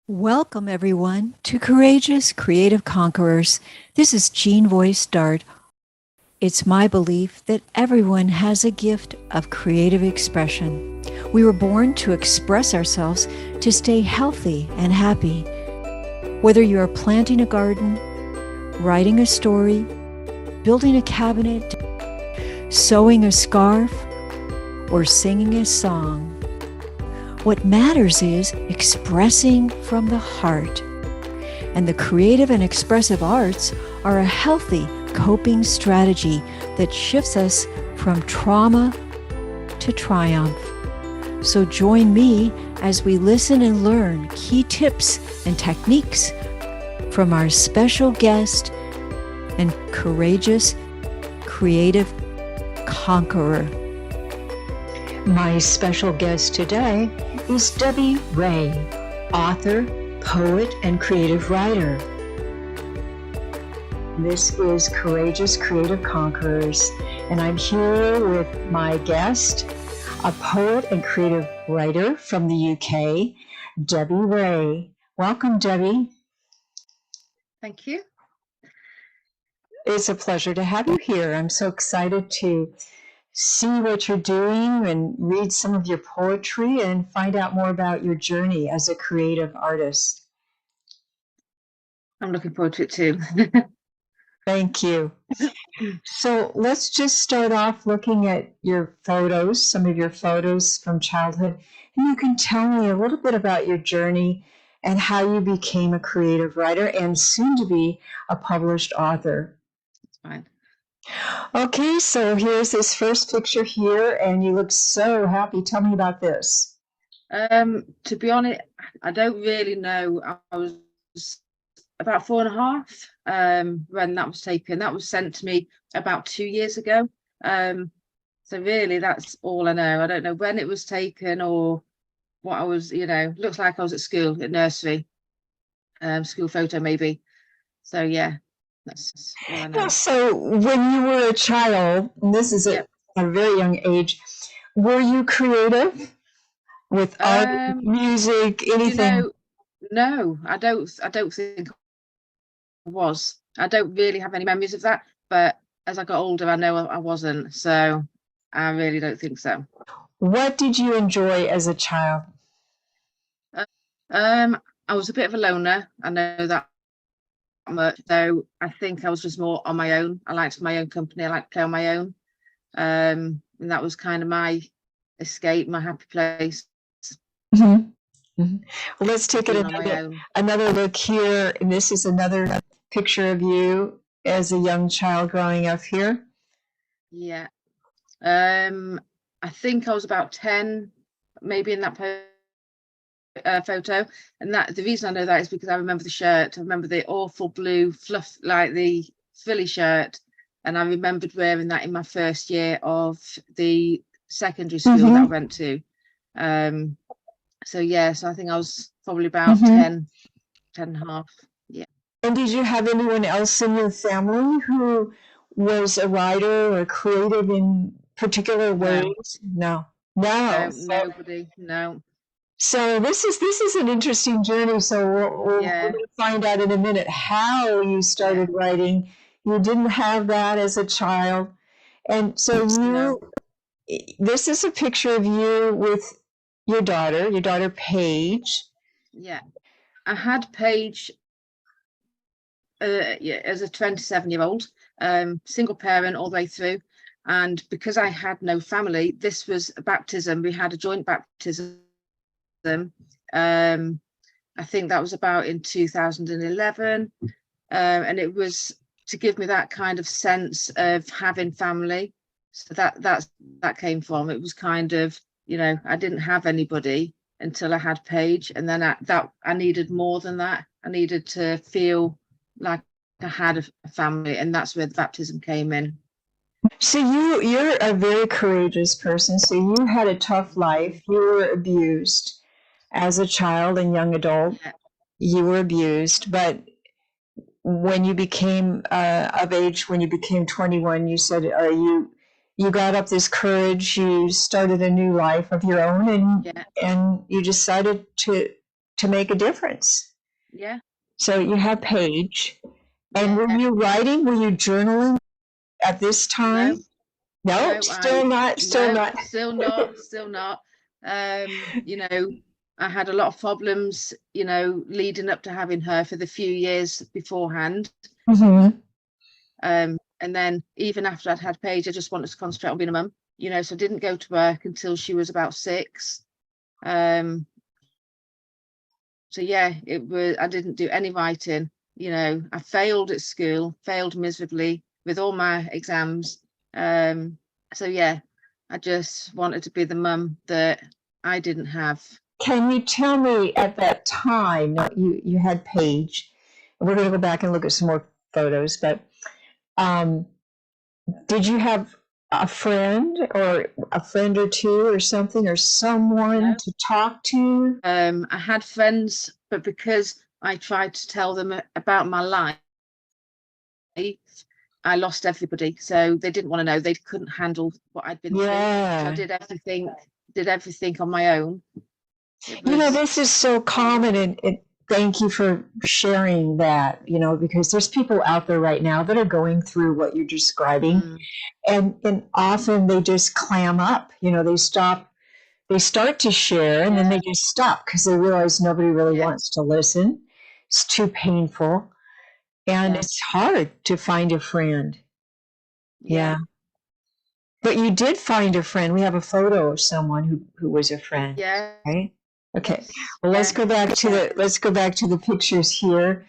Welcome, everyone, to Courageous Creative Conquerors. This is Jean Voice Dart. It's my belief that everyone has a gift of creative expression. We were born to express ourselves to stay healthy and happy. Whether you are planting a garden, writing a story, building a cabinet, sewing a scarf, or singing a song, what matters is expressing from the heart. And the creative and expressive arts are a healthy coping strategy that shifts us from trauma to triumph. So join me as we listen and learn key tips and techniques from our special guest and courageous creative conqueror. My special guest today is Debra Reay, author, poet, and creative writer. This is Courageous Creative Conquerors, and I'm here with my guest, a poet and creative writer from the UK, Debra Reay. Welcome, Debbie. Thank you. It's a pleasure to have you here. I'm so excited to see what you're doing and read some of your poetry and find out more about your journey as a creative artist. I'm looking forward to it too. Thank you. So let's just start off looking at your photos, some of your photos from childhood, and you can tell me a little bit about your journey and how you became a creative writer and soon to be a published author. That's fine. Okay, so here's this first picture here, and you look so happy. Tell me about this. To be honest, I don't really know. I was about 4.5 when that was taken. That was sent to me about 2 years ago. So really, that's all I know. I don't know when it was taken or what I was, looks like I was at school, at nursery, school photo maybe. So yeah. That's all I know. So when you were a child, and this is at a very young age, were you creative with art, music, anything? No, I don't think I was. I don't really have any memories of that, but as I got older, I know I wasn't. So I really don't think so. What did you enjoy as a child? I was a bit of a loner. I know that much. So I think I was just more on my own. I liked my own company. I liked to play on my own. And that was kind of my escape, my happy place. Mm-hmm. Mm-hmm. Well, let's take another look here. And this is another picture of you as a young child growing up here. Yeah. I think I was about 10, maybe in that photo, and that the reason I know that is because I remember the shirt. I remember the awful blue fluff, like the frilly shirt, and I remembered wearing that in my first year of the secondary school that I went to. So I think I was probably about 10 and a half. Yeah. And did you have anyone else in your family who was a writer or creative in particular ways? No. Nobody. No. So this is an interesting journey. So we're going to find out in a minute how you started writing. You didn't have that as a child, and so this is a picture of you with your daughter Paige. Yeah, I had Paige as a 27-year-old, single parent all the way through. And because I had no family, this was a baptism. We had a joint baptism. I think that was about in 2011. And it was to give me that kind of sense of having family. So that came from, it was kind of, I didn't have anybody until I had Paige. And then I needed more than that. I needed to feel like I had a family, and that's where the baptism came in. So you're a very courageous person. So you had a tough life. You were abused as a child and young adult. Yeah. You were abused, but when you became of age, when you became 21, you said you got up this courage. You started a new life of your own, and you decided to to make a difference. Yeah. So you have Paige. And were Yeah. you writing? Were you journaling at this time? No. No, No. still not. Still No. not. Still not. Still not. You know, I had a lot of problems, you know, leading up to having her for the few years beforehand. Mm-hmm. And then even after I'd had Paige, I just wanted to concentrate on being a mum, you know, so I didn't go to work until she was about 6. So yeah, I didn't do any writing, you know, I failed at school, failed miserably with all my exams. So yeah, I just wanted to be the mum that I didn't have. Can you tell me at that time, now you had Paige, and we're going to go back and look at some more photos, but did you have a friend or two or something, or someone No. to talk to? I had friends, but because I tried to tell them about my life, I lost everybody. So they didn't want to know. They couldn't handle what I'd been through. So I did everything on my own. You know, this is so common, and thank you for sharing that, you know, because there's people out there right now that are going through what you're describing, and often they just clam up, you know, they start to share, and then they just stop because they realize nobody really wants to listen. It's too painful, and it's hard to find a friend. Yeah. But you did find a friend. We have a photo of someone who was a friend, right? Okay. Well, let's go back to the pictures here.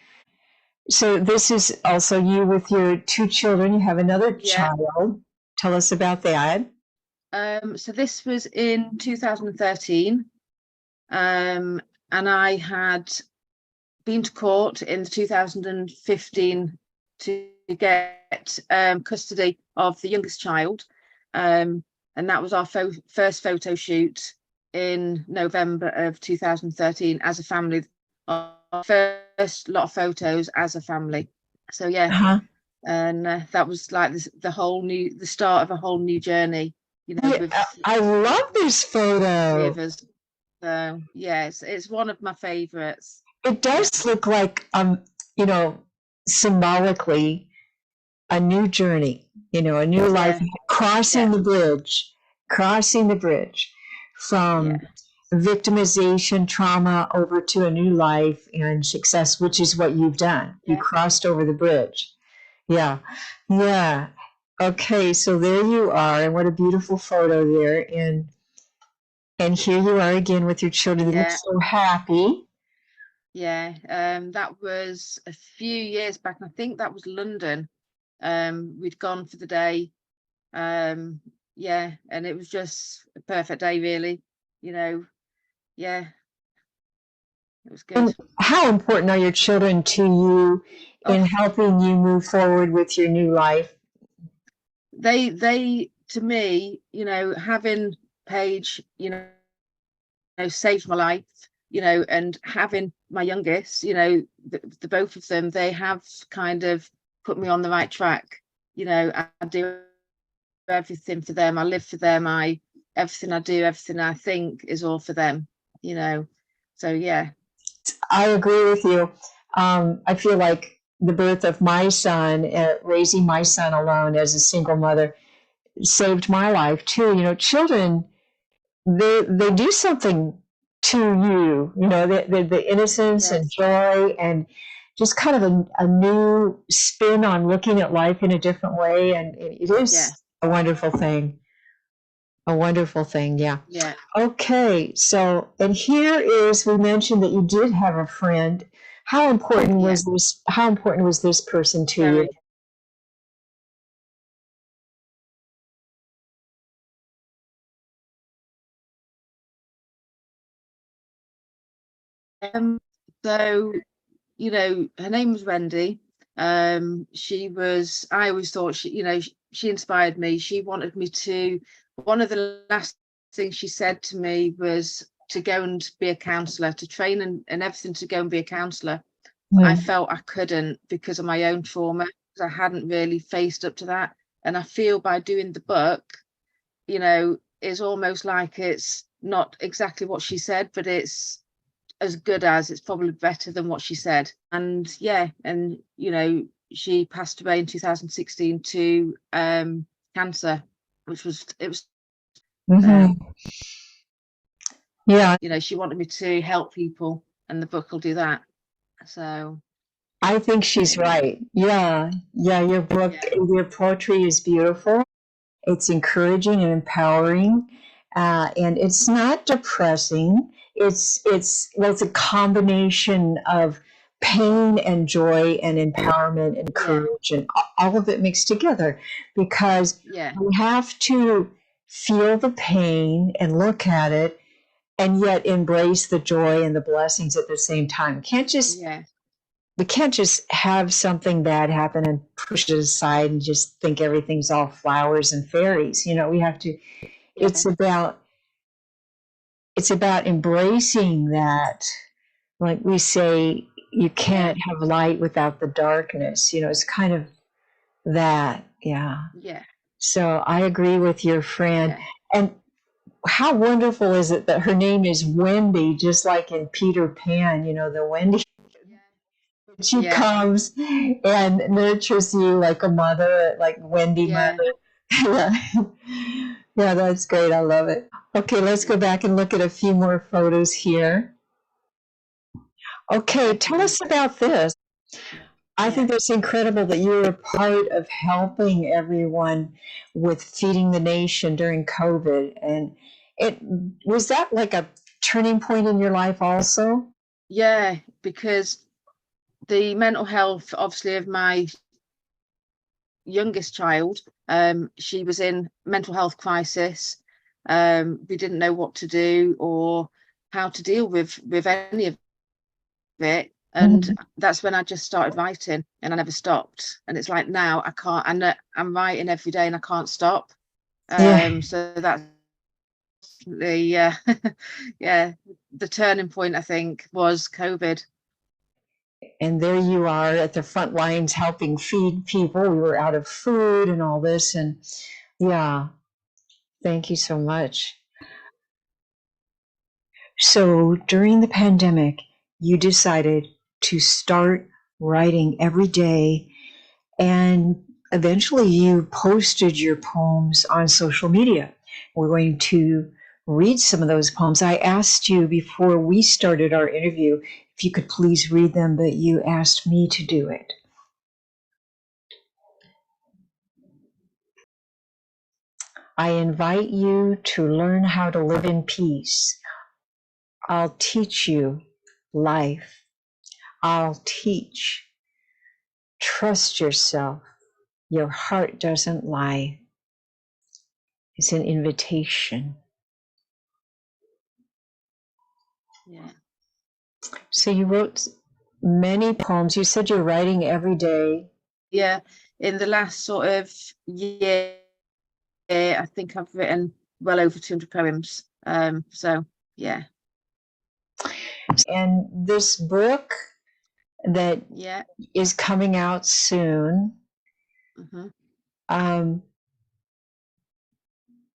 So this is also you with your 2 children. You have another child. Tell us about that. So this was in 2013. And I had been to court in 2015 to get custody of the youngest child. And that was our first photo shoot in November of 2013 as a family. Our first lot of photos as a family. So yeah, and that was like the start of a whole new journey. You know, with I love this photo. 3 of us. So yes, it's one of my favorites. It does look like, you know, symbolically a new journey, you know, a new life, crossing the bridge from victimization, trauma over to a new life and success, which is what you've done. You crossed over the bridge. Yeah. Yeah. Okay. So there you are. And what a beautiful photo there. And here you are again with your children. They look so happy. Yeah. That was a few years back. I think that was London. We'd gone for the day. Yeah. And it was just a perfect day, really. You know, yeah. It was good. And how important are your children to you in helping you move forward with your new life? They to me, you know, having Paige, you know, saved my life, you know, and having my youngest, you know, the both of them, they have kind of put me on the right track. You know, I do everything for them. I live for them. Everything I do, everything I think is all for them, you know. So yeah. I agree with you. I feel like the birth of my son, raising my son alone as a single mother, saved my life too. You know, children, they do something to you. You know, the innocence and joy and just kind of a new spin on looking at life in a different way, and it is a wonderful thing. A wonderful thing, yeah. Yeah. Okay, so, and here is, we mentioned that you did have a friend. How important was this? How important was this person to you? So, you know, her name was Wendy. I always thought she, you know, she inspired me. She wanted me to, one of the last things she said to me was to go and be a counsellor, to train and everything, to go and be a counsellor. I felt I couldn't because of my own trauma, because I hadn't really faced up to that. And I feel by doing the book, you know, it's almost like it's not exactly what she said, but it's as good as, it's probably better than what she said. And yeah, and you know, she passed away in 2016 to cancer, which was Yeah, you know, she wanted me to help people, and the book will do that. So I think she's right. Yeah, your book, your poetry is beautiful. It's encouraging and empowering, and it's not depressing. It's a combination of pain and joy and empowerment and courage and all of it mixed together, because we have to feel the pain and look at it and yet embrace the joy and the blessings at the same time. We can't just have something bad happen and push it aside and just think everything's all flowers and fairies. You know, we have to, it's about embracing that. Like we say, you can't have light without the darkness. You know, it's kind of that. Yeah. So I agree with your friend. And how wonderful is it that her name is Wendy, just like in Peter Pan, you know, the Wendy. She comes and nurtures you like a mother, like Wendy mother. Yeah, that's great. I love it. Okay, let's go back and look at a few more photos here. Okay, tell us about this. I think that's incredible that you're a part of helping everyone with feeding the nation during COVID. And was that like a turning point in your life also? Yeah, because the mental health, obviously, of my youngest child, she was in mental health crisis. We didn't know what to do or how to deal with any of it. And that's when I just started writing, and I never stopped. And it's like now I can't, and I'm writing every day and I can't stop. So that's the the turning point, I think, was COVID. And there you are at the front lines helping feed people. We were out of food and all this. And yeah, thank you so much. So during the pandemic, you decided to start writing every day, and eventually you posted your poems on social media. We're going to read some of those poems. I asked you before we started our interview if you could please read them, but you asked me to do it. I invite you to learn how to live in peace. I'll teach you life. I'll teach. Trust yourself. Your heart doesn't lie. It's an invitation. So you wrote many poems. You said you're writing every day. Yeah, in the last sort of year, I think I've written well over 200 poems. So yeah. And this book that is coming out soon,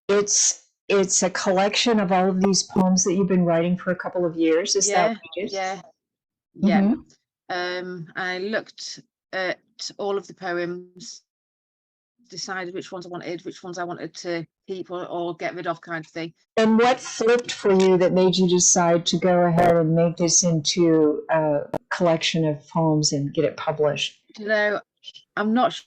it's a collection of all of these poems that you've been writing for a couple of years. Is that what it is? Yeah. I looked at all of the poems, decided which ones I wanted to keep or get rid of, kind of thing. And what flipped for you that made you decide to go ahead and make this into a collection of poems and get it published? You know, I'm not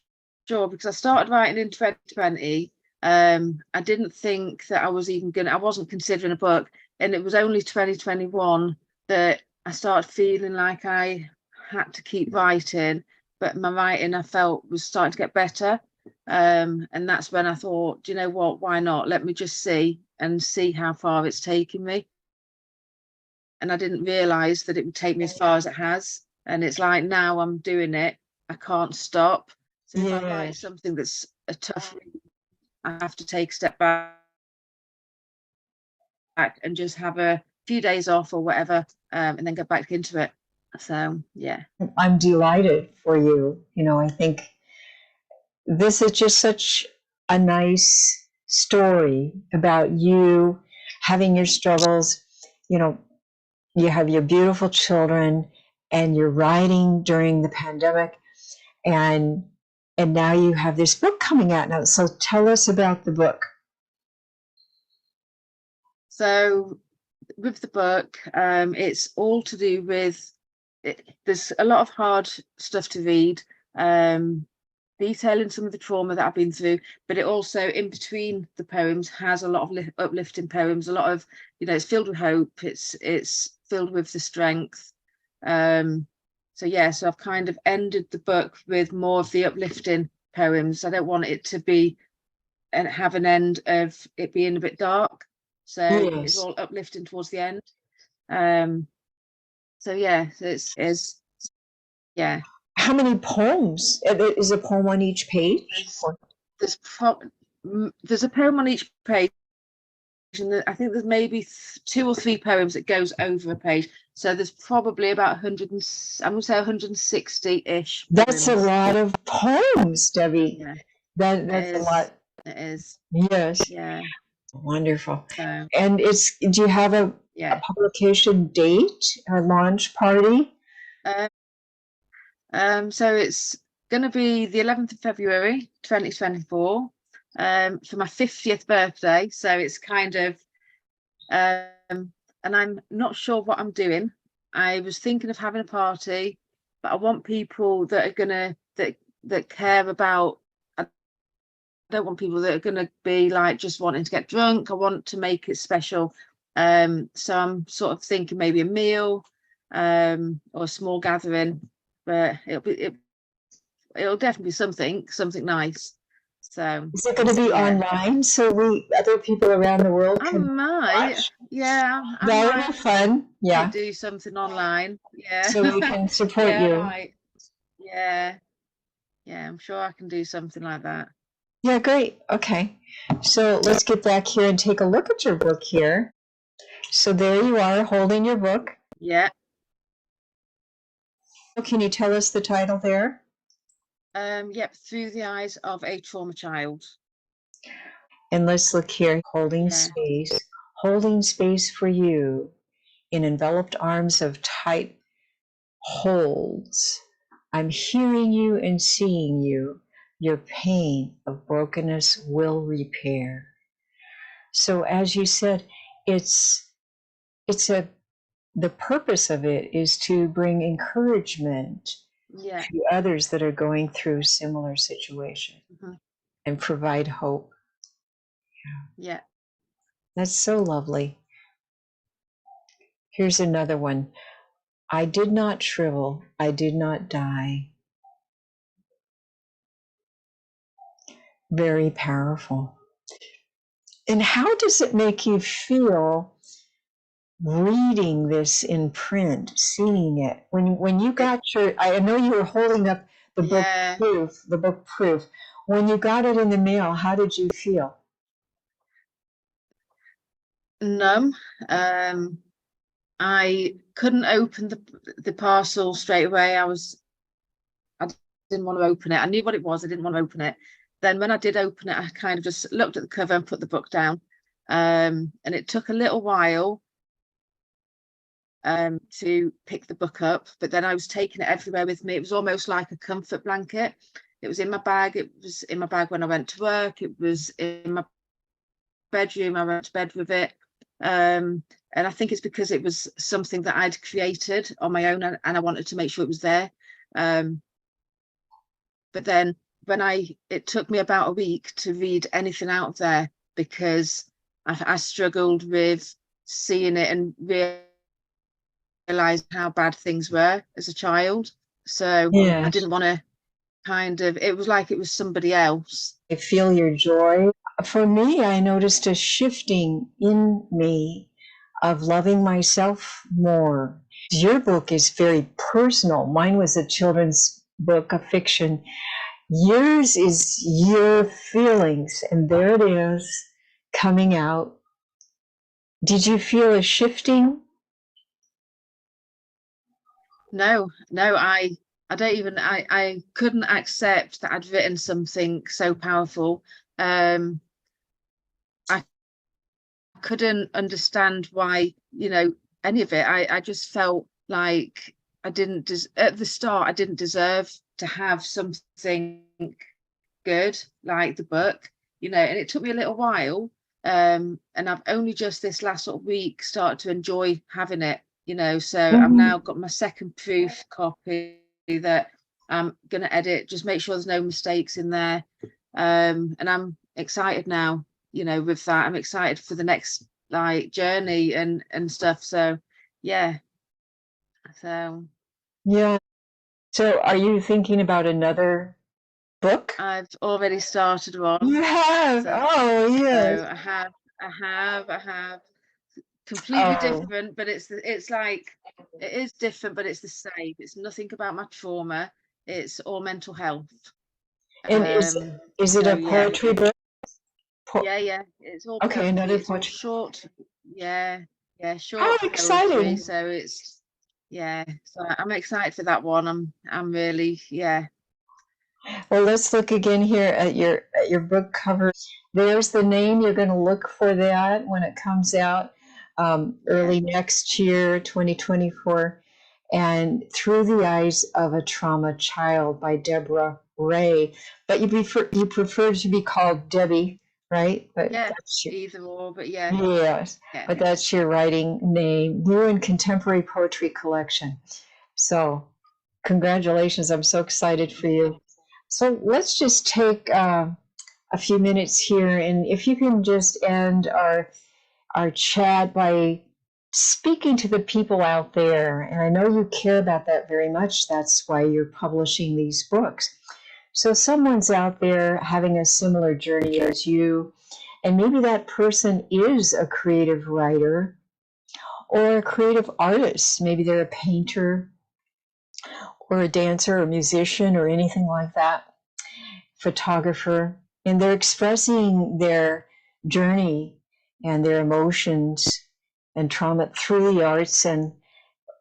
sure, because I started writing in 2020. I didn't think that I wasn't considering a book, and it was only 2021 that I started feeling like I had to keep writing, but my writing, I felt, was starting to get better. And that's when I thought, do you know what, why not? Let me just see how far it's taking me. And I didn't realize that it would take me as far as it has. And it's like, now I'm doing it, I can't stop. So if I write something that's a tough read, I have to take a step back and just have a few days off or whatever, and then get back into it. So yeah, I'm delighted for you. You know, I think this is just such a nice story about you having your struggles. You know, you have your beautiful children, and you're writing during the pandemic, and now you have this book coming out now. So tell us about the book. So with the book, it's all to do with there's a lot of hard stuff to read, detailing some of the trauma that I've been through, but it also, in between the poems, has a lot of uplifting poems, a lot of, it's filled with hope, it's filled with the strength. So yeah, so I've kind of ended the book with more of the uplifting poems. I don't want it to be and have an end of it being a bit dark, so it's all uplifting towards the end. So yeah, it's yeah. How many poems? Is a poem on each page? There's a poem on each page, and I think there's maybe 2 or 3 poems that goes over a page. So there's probably about 100 and I'm gonna say 160-ish. That's a lot of poems, Debbie. Yeah, that's a lot. It is. Yes. Yeah. Wonderful. So, and do you have a publication date or launch party? So it's going to be the 11th of February 2024, for my 50th birthday. So it's kind of, and I'm not sure what I'm doing. I was thinking of having a party, but I want people that are gonna that care about. I don't want people that are gonna be like just wanting to get drunk. I want to make it special. So I'm sort of thinking maybe a meal, or a small gathering, but it'll definitely be something nice. So is it going to be online so other people around the world can watch? Yeah, that would be fun. Yeah, do something online. Yeah, so we can support you. Right. Yeah, I'm sure I can do something like that. Yeah, great. Okay, so let's get back here and take a look at your book here. So there you are holding your book. Yeah. Can you tell us the title there? Yep, Through the Eyes of a Trauma Child. And let's look here, holding space for you in enveloped arms of tight holds. I'm hearing you and seeing you. Your pain of brokenness will repair. So as you said, the purpose of it is to bring encouragement to others that are going through similar situations, and provide hope. Yeah. That's so lovely. Here's another one. I did not shrivel. I did not die. Very powerful. And how does it make you feel reading this in print, seeing it? When you got I know you were holding up the book proof. When you got it in the mail, how did you feel? Numb. I couldn't open the parcel straight away. I didn't want to open it. I knew what it was. I didn't want to open it. Then when I did open it, I kind of just looked at the cover and put the book down. And it took a little while to pick the book up, but then I was taking it everywhere with me. It was almost like a comfort blanket. It was in my bag. It was in my bag when I went to work. It was in my bedroom. I went to bed with it. And I think it's because it was something that I'd created on my own, and I wanted to make sure it was there. But then it took me about a week to read anything out of there, because I struggled with seeing it and realized how bad things were as a child. So I didn't want to it was like it was somebody else. I feel your joy. For me, I noticed a shifting in me of loving myself more. Your book is very personal. Mine was a children's book, a fiction. Yours is your feelings, and there it is coming out. Did you feel a shifting? No, I don't even, I couldn't accept that I'd written something so powerful. I couldn't understand why, any of it. I just felt like I didn't at the start, I didn't deserve to have something good like the book, you know, and it took me a little while. And I've only just this last sort of week started to enjoy having it, you know. So I've now got my second proof copy that I'm going to edit, just make sure there's no mistakes in there. And I'm excited now, you know, with that. I'm excited for the next like journey and stuff. So yeah. So Yeah. So are you thinking about another book? I've already started one. You have. So, Oh, yes. so I have completely Oh, different, but it's like it is different, but it's the same. It's nothing about my trauma. It's all mental health. and is it So a yeah, poetry book? yeah. It's all Okay, poetry. another It's all poetry. short. Yeah, How short poetry. exciting. So it's yeah. So I'm excited for that one. I'm really yeah. Well, let's look again here at your book cover. There's the name. You're going to look for that when it comes out Yeah. early next year, 2024. And Through the Eyes of a Trauma Child by Debra Reay. But you prefer to be called Debbie, right? But Yeah, that's your, either or, but yeah, yes, yeah, but that's your writing name. New and Contemporary Poetry Collection. So congratulations. I'm so excited for you. So let's just take a few minutes here, and if you can just end our chat by speaking to the people out there. And I know you care about that very much. That's why you're publishing these books. So someone's out there having a similar journey as you, and maybe that person is a creative writer or a creative artist. Maybe they're a painter or a dancer or musician or anything like that, photographer, and they're expressing their journey and their emotions and trauma through the arts. And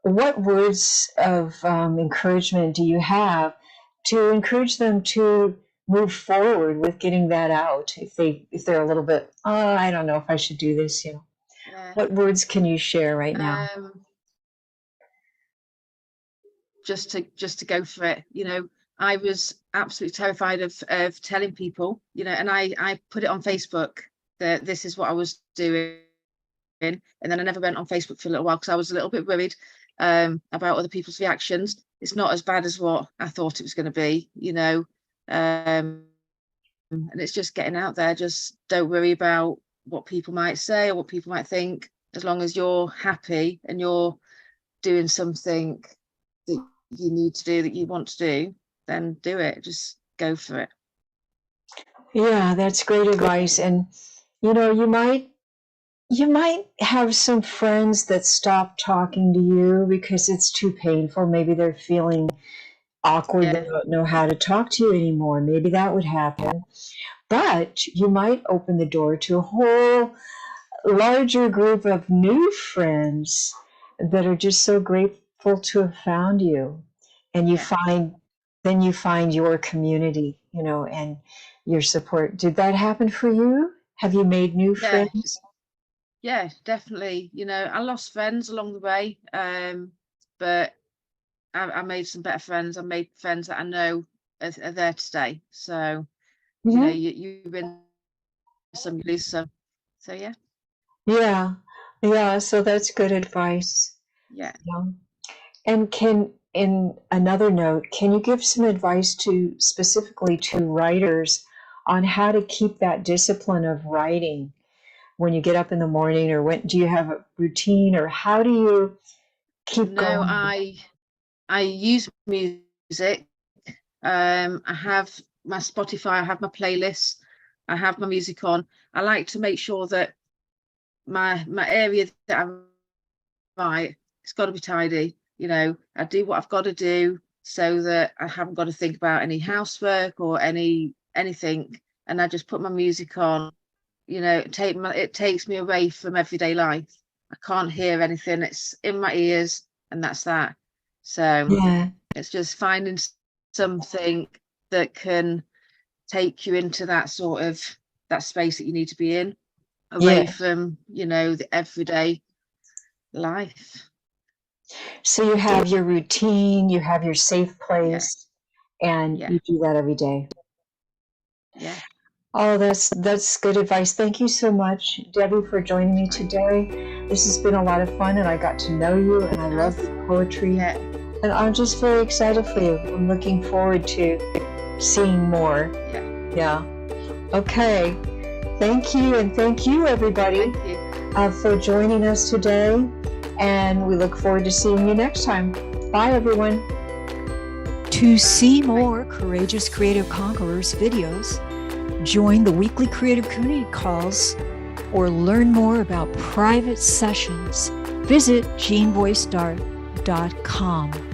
what words of encouragement do you have to encourage them to move forward with getting that out if they're a little bit, oh, I don't know if I should do this, you know? yeah. What words can you share right now? Just to go for it, you know. I was absolutely terrified of telling people, you know, and I put it on Facebook that this is what I was doing, and then I never went on Facebook for a little while because I was a little bit worried about other people's reactions. It's not as bad as what I thought it was going to be, you know. And it's just getting out there. Just don't worry about what people might say or what people might think, as long as you're happy and you're doing something that you need to do, that you want to do, then do it. Just go for it. Yeah, that's great advice. And you know, you might have some friends that stop talking to you because it's too painful. Maybe they're feeling awkward. They Yeah, don't know how to talk to you anymore. Maybe that would happen. But you might open the door to a whole larger group of new friends that are just so grateful to have found you. And yeah, then you find your community, you know, and your support. Did that happen for you? Have you made new yeah, friends? yeah, definitely. You know, I lost friends along the way, but I made some better friends. I made friends that I know are there to stay. So, you know, Mhm. you win some, you lose some. So yeah, Yeah, yeah. So that's good advice. yeah. Yeah. And in another note, can you give some advice to specifically to writers on how to keep that discipline of writing when you get up in the morning, or when do you have a routine, or how do you keep No, going? I use music. I have my Spotify, I have my playlist, I have my music on. I like to make sure that my area that I write, it's got to be tidy. You know, I do what I've got to do so that I haven't got to think about any housework or anything, and I just put my music on. You know, it takes me away from everyday life. I can't hear anything. It's in my ears, and that's that. So Yeah, it's just finding something that can take you into that sort of that space that you need to be in, away yeah, from, you know, the everyday. life. So you have your routine, you have your safe place, and Yeah. you do that every day. Yeah. Oh, that's good advice. Thank you so much, Debbie, for joining me today. This has been a lot of fun, and I got to know you, and I love poetry. Yeah. And I'm just very excited for you. I'm looking forward to seeing more. Yeah. Okay. Thank you, and thank you, everybody, for joining us today. And we look forward to seeing you next time. Bye, everyone. To see more Courageous Creative Conquerors videos, join the weekly creative community calls, or learn more about private sessions, visit jeanvoicedart.com.